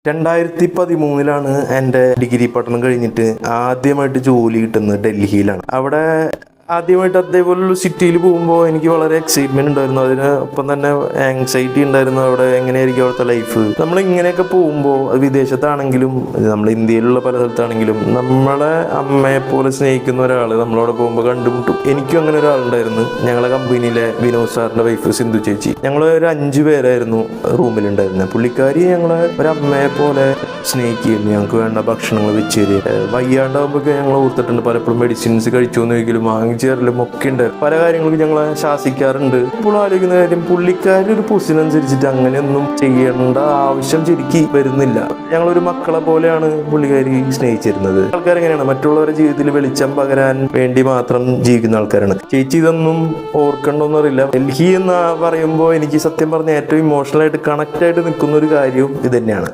2013 എൻ്റെ ഡിഗ്രി പഠനം കഴിഞ്ഞിട്ട് ആദ്യമായിട്ട് ജോലി കിട്ടുന്നത് ഡൽഹിയിലാണ്. അവിടെ ആദ്യമായിട്ട് അതേപോലുള്ള സിറ്റിയിൽ പോകുമ്പോൾ എനിക്ക് വളരെ എക്സൈറ്റ്മെന്റ് ഉണ്ടായിരുന്നു. അതിന് ഒപ്പം തന്നെ ആങ്സൈറ്റി ഉണ്ടായിരുന്നു. അവിടെ എങ്ങനെയായിരിക്കും അവിടുത്തെ ലൈഫ്. നമ്മൾ ഇങ്ങനെയൊക്കെ പോകുമ്പോൾ അത് വിദേശത്താണെങ്കിലും നമ്മൾ ഇന്ത്യയിലുള്ള പല സ്ഥലത്താണെങ്കിലും നമ്മളെ അമ്മയെ പോലെ സ്നേഹിക്കുന്ന ഒരാൾ നമ്മളവിടെ പോകുമ്പോൾ കണ്ടുമുട്ടും. എനിക്കും അങ്ങനെ ഒരാളുണ്ടായിരുന്നു. ഞങ്ങളെ കമ്പനിയിലെ വിനോദ് സാറിന്റെ വൈഫ് സിന്ധു ചേച്ചി. ഞങ്ങൾ ഒരു 5 പേരായിരുന്നു റൂമിലുണ്ടായിരുന്നത്. പുള്ളിക്കാരി ഞങ്ങളെ ഒരമ്മയെ പോലെ സ്നേഹിക്കുകയും ഞങ്ങൾക്ക് വേണ്ട ഭക്ഷണങ്ങൾ വെച്ച് തരിക. വയ്യാണ്ടാകുമ്പോൾ ഞങ്ങൾ ഓർത്തിട്ടുണ്ട് പലപ്പോഴും മെഡിസിൻസ് കഴിച്ചോന്നെങ്കിലും വാങ്ങിച്ചേരലും ഒക്കെ ഉണ്ട്. പല കാര്യങ്ങളും ഞങ്ങളെ ശാസിക്കാറുണ്ട്. ഇപ്പോൾ ആലോചിക്കുന്ന കാര്യം, പുള്ളിക്കാരി ഒരു പൊസിനനുസരിച്ചിട്ട് അങ്ങനെയൊന്നും ചെയ്യേണ്ട ആവശ്യം ശരിക്കും വരുന്നില്ല. ഞങ്ങളൊരു മക്കളെ പോലെയാണ് പുള്ളിക്കാരി സ്നേഹിച്ചിരുന്നത്. ആൾക്കാർ എങ്ങനെയാണ് മറ്റുള്ളവരുടെ ജീവിതത്തിൽ വെളിച്ചം പകരാൻ വേണ്ടി മാത്രം ജീവിക്കുന്ന ആൾക്കാരാണ്. ചേച്ചി ഇതൊന്നും ഓർക്കണ്ടോന്നറിയില്ല. ഡൽഹി എന്ന് പറയുമ്പോൾ എനിക്ക് സത്യം പറഞ്ഞ ഏറ്റവും ഇമോഷണലായിട്ട് കണക്റ്റ് ആയിട്ട് നിൽക്കുന്ന ഒരു കാര്യവും ഇത് തന്നെയാണ്.